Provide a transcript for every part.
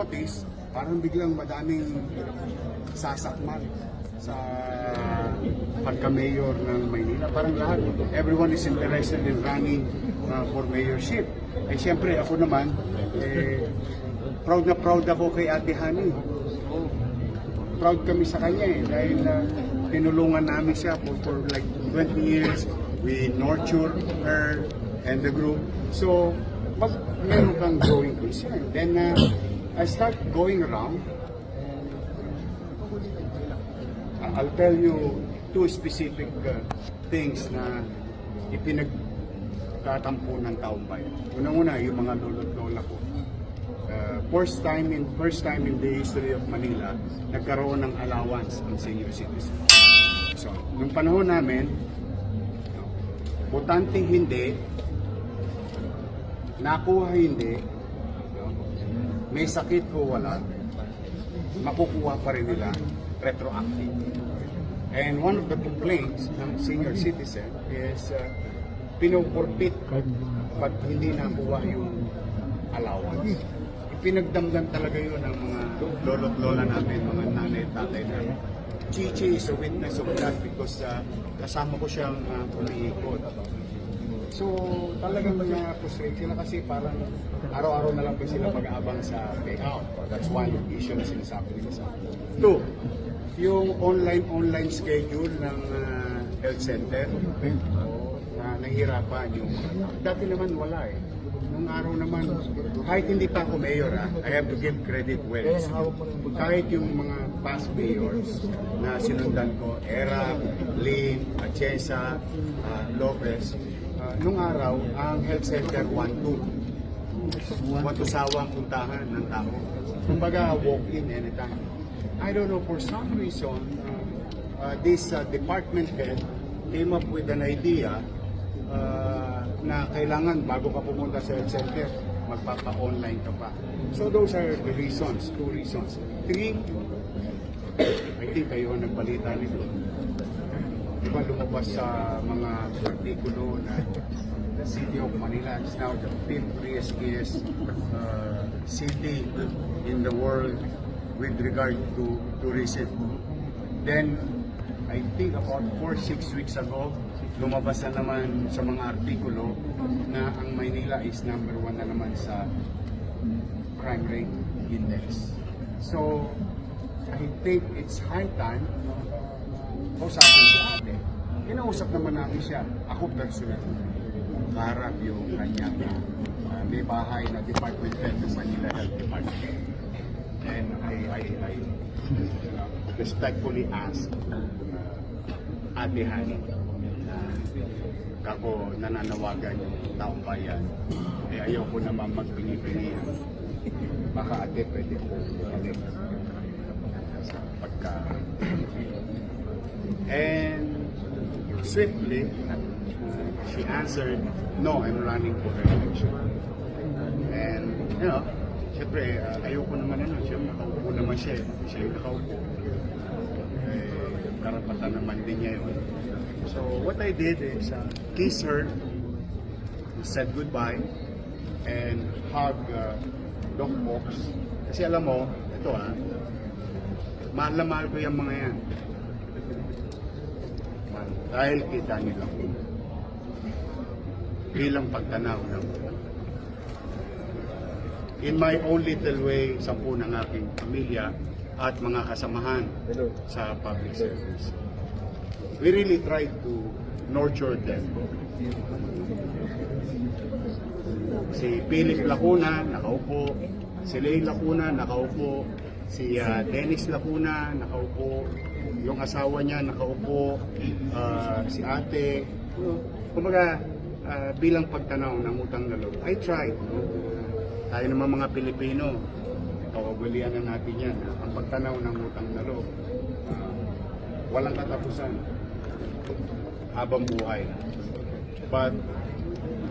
notice, parang biglang madaming sasakmal sa pagka-mayor ng Maynila. Parang lahat, everyone is interested in running for mayorship. Eh siyempre ako naman, proud na proud ako kay Ate Hani. Proud kami sa kanya dahil tinulungan namin siya for like 20 years. We nurture her and the group. So, meron kang growing concern. Then, I start going around. I'll tell you two specific things na ipinagtatampo ng taong bayan. Unang-una, yung mga lolo't-lola ko. First time in the history of Manila, nagkaroon ng allowance ang senior citizen. So, nung panahon namin, botanteng hindi, nakuha hindi, may sakit o wala, makukuha pa rin nila retroactive. And one of the complaints ng senior citizen is pinupurpit but hindi nakuha yung allowance. Ipinagdamdam talaga yun ng mga lolo't lola namin, mga nanay at tatay namin. Chichi is a witness of that because kasama ko siyang umiikot. So talagang frustrate sila kasi parang araw-araw na lang po sila pag-aabang sa payout. That's one issue na sinasabi nila sa akin. Two, yung online schedule ng health center na nahihirapan yung dati naman wala eh. Nung araw naman, kahit hindi pa ako mayor, I have to give credit where it's due. Kahit yung mga past mayors na sinundan ko, Era, Lim, Atienza, Lopez, nung araw, ang health center 1-2. Sawang puntahan ng tao. Kumbaga, walk-in anytime. I don't know, for some reason, this department head came up with an idea na kailangan bago ka pumunta sa health center, magpapa-online ka pa. So those are the reasons, two reasons. Three, I think kayo ang nagbalita nito. Di ba lumabas sa mga artikulo na the city of Manila is now the 5th riskiest city in the world with regard to tourism. Then, I think about 4-6 weeks ago, lumabas na naman sa mga artikulo na ang Maynila is number 1 na naman sa crime rate index. So, I think it's high time kausapin si ate. Kinausap naman namin siya. Ako personal. Kaharap yung kanyang may bahay na department head ng Manila Health Department. And I respectfully ask Ate Hani kako nananawagan yung taong bayan, ayaw ko naman magpinipilihan. Baka ate pwede ko sa pagka. And swiftly, she answered, no, I'm running for re-election. And, you know, siyempre, ayoko naman siya nakaupo naman siya yung nakaupo. Karapatan naman din niya yun. So what I did is kiss her, said goodbye, and hug Doc Fox. Kasi alam mo, ito mahal na mahal ko yung mga yan. Dahil kita nila ko. Bilang pagtanaw ng in my own little way, 10 ng aking pamilya at mga kasamahan sa public service. We really tried to nurture them. Si Philip Lacuna, nakaupo. Si Leigh Lacuna, nakaupo. Si Dennis Lacuna, nakaupo. Yung asawa niya, nakaupo. Si ate. Kumbaga, bilang pagtanaw ng utang na loob, I tried. Tayo naman mga Pilipino, kawagwalian na natin yan. Ang pagtanaw ng utang na loob, walang katapusan habang buhay. But,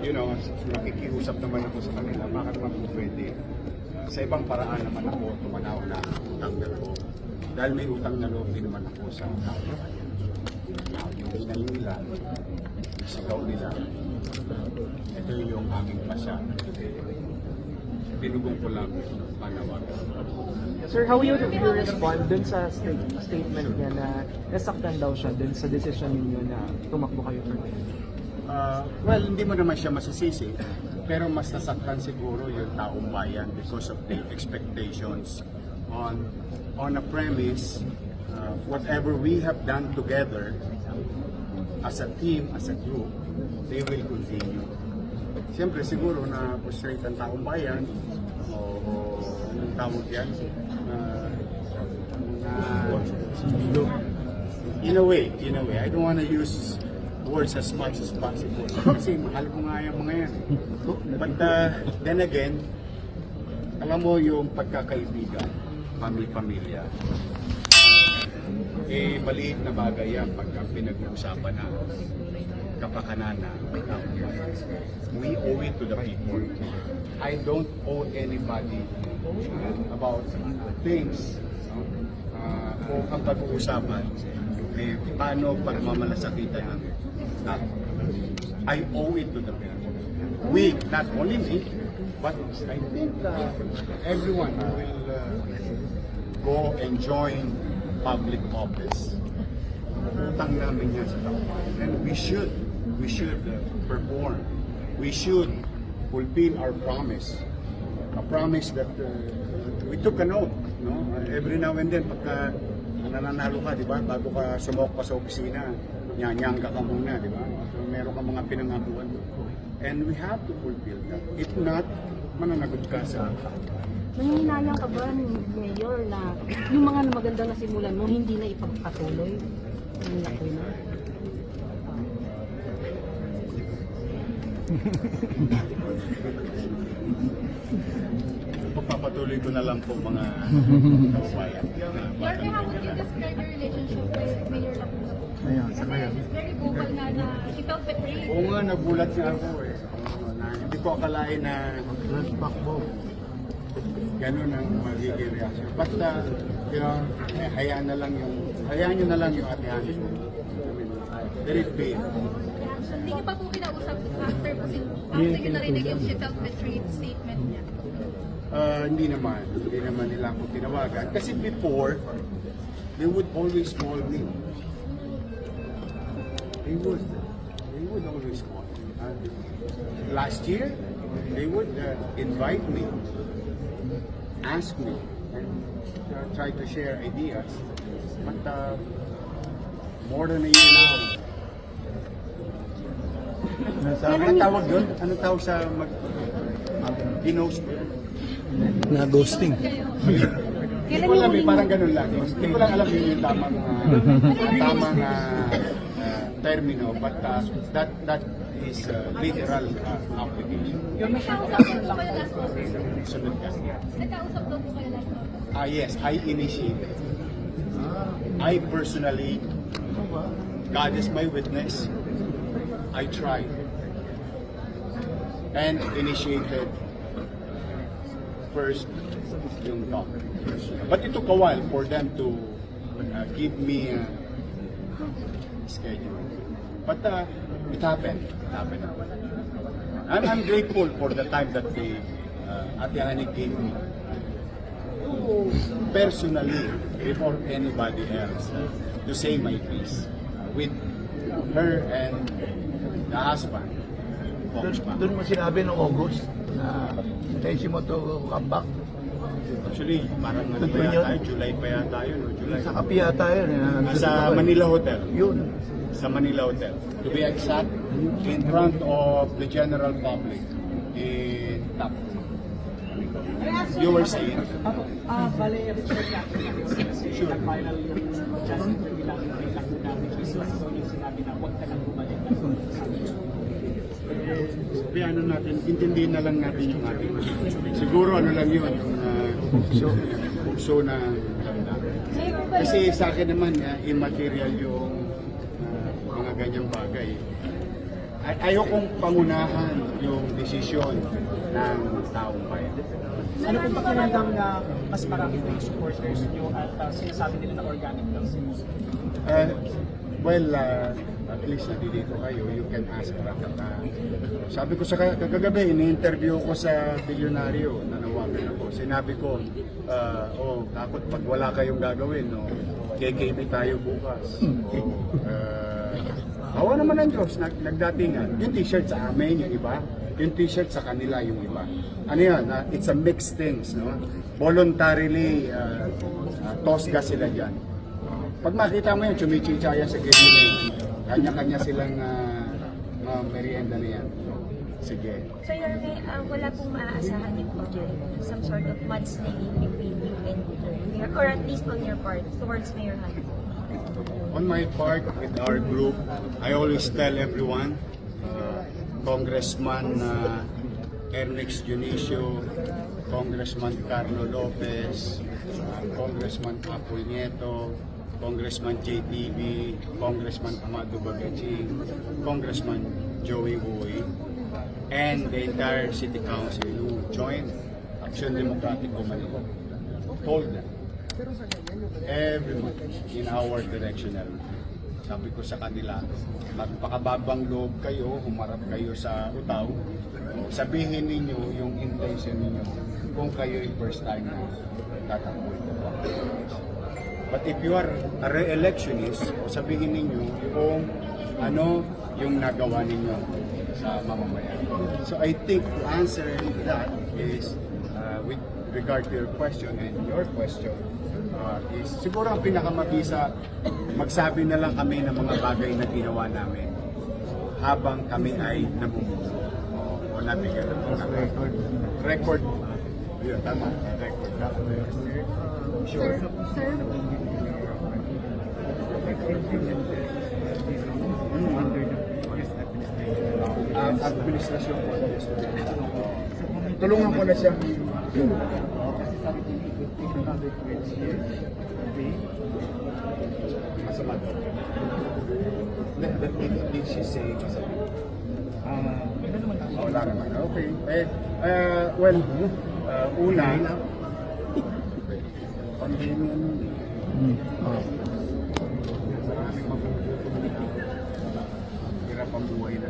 you know, nakikiusap naman ako sa kanila, bakit naman pwede? Sa ibang paraan naman ako tumanaw na utang na loob. Dahil may utang na loob din naman ako sa tao. Yung nila, sigaw nila, ito yung aming pasya. pinugong ko lang panawagan. Sir, how you respond dun sa statement niya na nasaktan daw siya dun sa decision niyo na tumakbo kayo for mayor? Well, hindi mo naman siya masisisi, pero mas nasaktan siguro yung taong bayan because of the expectations on a premise, whatever we have done together as a team, as a group, they will continue. Siyempre siguro na frustrate ang taong bayan o anong tawag yan? In a way, I don't want to use words as much as possible. Kasi mahal ko nga yung mga yan. But then again, alam mo yung pagkakaibigan, pamilya, eh maliit na bagay yan pagka pinag-uusapan na kapakanan na taong bayan. We owe it to the people. I don't owe anybody about things kung ang pag-uusapan eh, paano pagmamalasakitan ng tao. I owe it to the people. We, not only me, but I think everyone will go and join public office. Utang namin yan sa tao. And we should perform. We should fulfill our promise. A promise that we took an oath. No? Every now and then, pagka nananalo ka, di ba? Bago ka sumok pa sa opisina, nyanyangka ka muna, di ba? So, meron ka mga pinangakuan. And we have to fulfill that. If not, mananagot ka sa Nanginayang ka ba, Mayor, na yung mga magandang nasimulan mo, hindi na ipagpatuloy? Ang laki na. Pagpapatuloy ko na lang po mga kababayan. Yorme, how would you describe your relationship with Mayor Lacuna? Kasi it's very vocal na she felt betrayed. Oo nga, nagulat nga ako eh. Na, hindi ko akalain na ganun ang magiging reaction. But, you know, hayaan nyo na lang yung ate-ate ko. Very pain. Hindi niyo pa po kinausap after niyo narinig yung she felt betrayed statement niya? Hindi naman nila ako tinawagan. Kasi before, they would always call me. They would always call me. Last year, they would invite me, ask me, and try to share ideas. But more than a year now. Anong tawag doon? Anong tawag sa ginost? Na ghosting. Hindi ko alam eh, parang ganun lang. Hindi ko lang alam yung tamang termino, but that is literal application. Nagkausap daw po kayo last August. Sunod ka. Nagkausap daw po kayo last August. Yes, I initiated. I personally, God is my witness, I tried and initiated first yung talk. But it took a while for them to give me a schedule. But it happened. I'm grateful for the time that the Ate Hani gave me. Personally, before anybody else, to say my piece with her and the husband. Doon mo sinabi noong August na intention mo to come back. Actually, parang ano pa yata, July pa yata yun. July. Sa Kapia tayo. Sa Manila Hotel. Yun. Sa Manila Hotel. To be exact, in front of the general public in TAP. You were saying? Bale, Richard Lacuna, Sure. final just interview lang kay Lacuna, which is yung sinabi na huwag ka lang bumalik. Kaya ano natin, intindihin na lang natin yung ating siguro ano lang yun, yung bukso na kasi sa akin naman immaterial yung mga ganyang bagay. ayokong pangunahan yung desisyon ng taong bayan. Ano kung pakiramdam na mas marami po yung supporters nyo at sinasabi nila na organic daw sila? At least nandito kayo, you can ask Rakat. Sabi ko sa kagabi, ini-interview ko sa bilyonaryo, nanawagan ako. Sinabi ko, takot pag wala kayong gagawin, no? KKB tayo bukas. Awa naman ng Diyos, nagdatingan. Yung t-shirt sa amin, yung iba. Yung t-shirt sa kanila, yung iba. Ano yan? It's a mixed things, no? Voluntarily, tosga sila dyan. Pag makita mo yun, chumichichaya sa gilid. Kanya-kanya silang merienda na yan. Sige. So Yorme, wala pong maaasahan yung some sort of mudslinging between you and Mayor, or at least on your part, towards Mayor Han. On my part, with our group, I always tell everyone, Congressman Ernix Dionisio, Congressman Carlo Lopez, Congressman Apol Nieto, Congressman JTV, Congressman Amado Bagaching, Congressman Joey Uy, and the entire City Council who joined Action Democratico Manila, told them, everyone in our directional, sabi ko sa kanila, magpakababang loob kayo, humarap kayo sa utaw, sabihin ninyo yung intention ninyo kung kayo yung first time na tatakbo ito. But if you are a re-electionist, sabihin ninyo kung ano yung nagawa ninyo sa mamamayan. So I think to answer that is, with regard to your question and your question, is siguro ang pinakamabisa, magsabi na lang kami ng mga bagay na ginawa namin habang kami ay namumuno o nabigyan ng mga record. Record. Yun, tama. Record. Sure. Sir, Administrasyon po. Tulungan ko na siya. Masama. Did she say masama? Wala naman. Okay. Una, pandemya maraming hirap ang buhay na.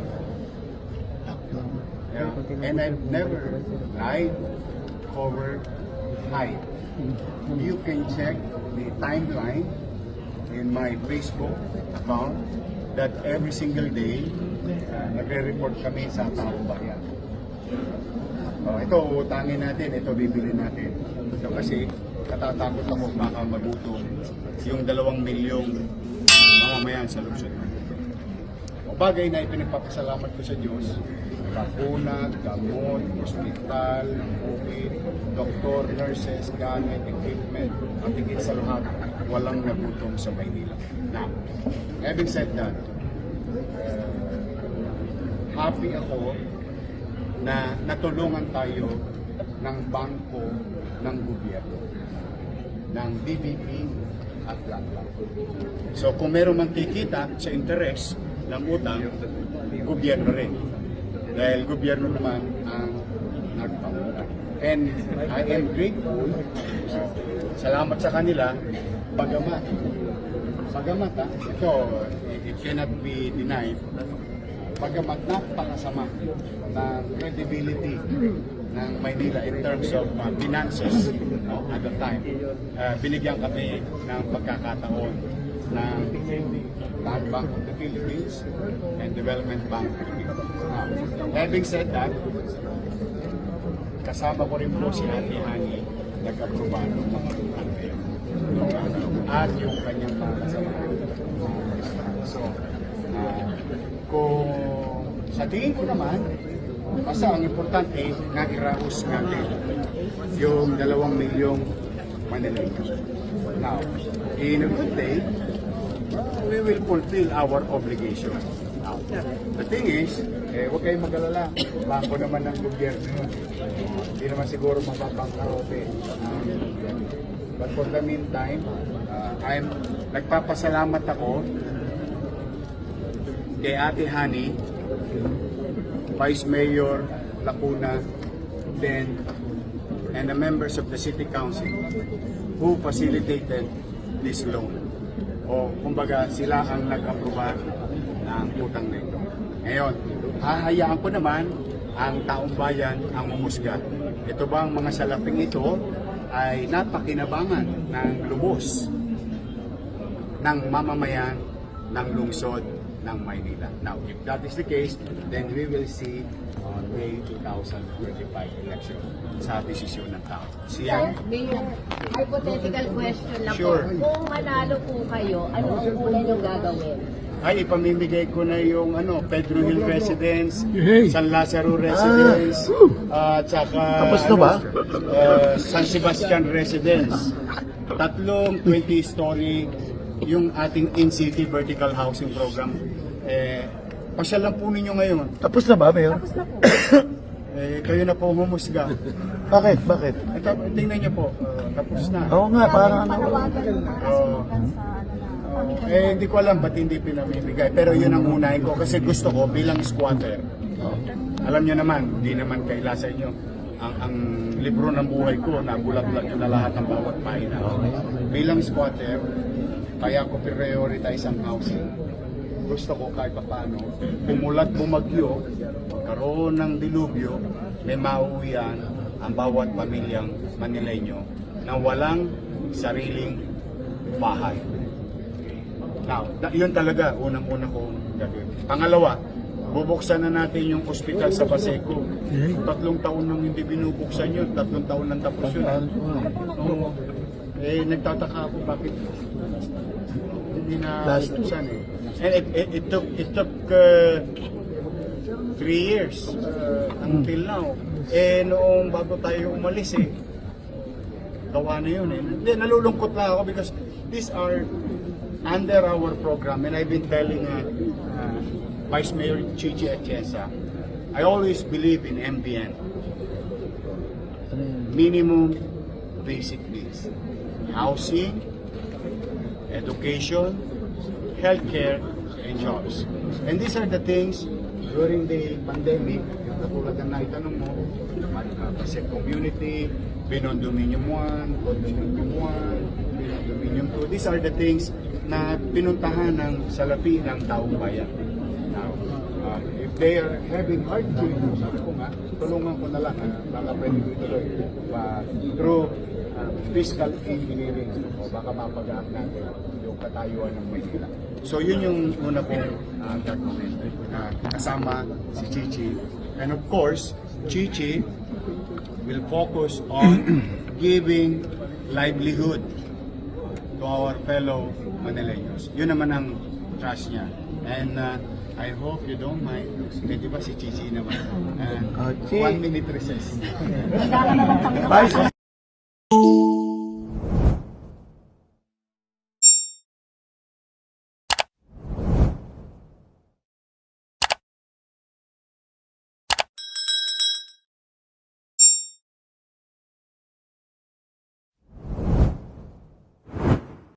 Yeah. And I've never lied, covered, hide. You can check the timeline in my Facebook account that every single day nagre-report kami sa taong bayan. Ito utangin natin, ito bibili natin. So, kasi katatakot ako baka magutom yung 2 milyong mamamayan sa Luzon. Bagay na ipinagpapasalamat ko sa Diyos, bakuna, gamot, hospital, COVID, doktor, nurses, gamit, equipment, at higit sa lahat, walang nagutom sa Maynila. Now, having said that, happy ako na natulungan tayo ng bangko ng gobyerno, ng DBP at LATLAC. So kung meron man kikita sa interes ng utang, gobyerno rin. Dahil gobyerno naman ang nagpangutang. And I am grateful. Salamat sa kanila. Bagamat ito, it cannot be denied. Bagamat napakasama ng credibility ng Maynila in terms of finances at the time. Binigyan kami ng pagkakataon ng Land Bank of the Philippines and Development Bank of the Philippines. Having said that, kasama ko rin po si Ate Hani nag-aproba ng mga utang at yung kanyang mga kasamahan. So, kung sa tingin ko naman, basta ang importante na iraos natin yung 2 milyong Manileños. Now, in a good day, we will fulfill our obligation. Now, the thing is, huwag kayong mag-alala. Bangko naman ng gobyerno. Hindi naman siguro mapapangkarote. But for the meantime, nagpapasalamat ako kay Ate Hani Vice Mayor Lacuna, then, and the members of the City Council who facilitated this loan. O kumbaga sila ang nag-aproba ng utang na ito. Ngayon, hahayaan ko naman ang taong bayan ang umusga. Ito bang mga salaping ito ay napakinabangan ng lubos ng mamamayan ng lungsod ng Maynila. Now, if that is the case, then we will see on May 2025 election sa desisyon ng tao. Siya? Mayor, hypothetical question lang Sure. po. Kung manalo po kayo, ano ang una niyong gagawin? Ay, ipamimigay ko na yung Pedro Hill Residence, San Lazaro Residence, at saka Tapos na ba? San Sebastian Residence. Tatlong 20-story yung ating in-city vertical housing program. Pasyal lang po ninyo ngayon. Tapos na ba, Mayor? Kayo na po humusga. Bakit? Bakit? Tingnan niyo po, tapos na. Oo nga, parang ano. Hindi ko alam ba't hindi pinamimigay. Pero yun ang unahin ko kasi gusto ko bilang squatter. Alam niyo naman, hindi naman kaila sa inyo. Ang libro ng buhay ko, nabulat-bulat yun na lahat ng bawat pahina. Bilang squatter, kaya ko prioritize ang housing. Gusto ko kahit paano, bumulat bumagyo, karoon ng dilubyo, may mauwian ang bawat pamilyang Manileño na walang sariling bahay. Now, yun talaga, unang-una kong gagawin. Pangalawa, bubuksan na natin yung ospital sa Baseco. 3 taon nang hindi binubuksan yun, 3 taon nang tapos yun. Oo. Nagtataka ako bakit hindi na buksan eh. And it took 3 years until now. Noong bago tayo umalis gawa na yun Hindi, nalulungkot lang ako because these are under our program, and I've been telling Vice Mayor Chichi Atienza, I always believe in MBN, minimum basic needs, housing, education, healthcare, and jobs. And these are the things during the pandemic, yung katulad ng naitanong mo, kasi community, Binondominium 1, Condominium 1, Binondominium 2, these are the things na pinuntahan ng salapi ng taong bayan. Now, if they are having hard time, sabi ko nga, tulungan ko na lang, baka pwede ko ituloy through fiscal engineering, o baka mapagaan natin yung katayuan ng Maynila. So yun yung una kong gagawin, kasama si Chichi. And of course, Chichi will focus on giving livelihood to our fellow Manileños. Yun naman ang trust niya. And I hope you don't mind. Di ba si Chichi naman? 1 minute recess.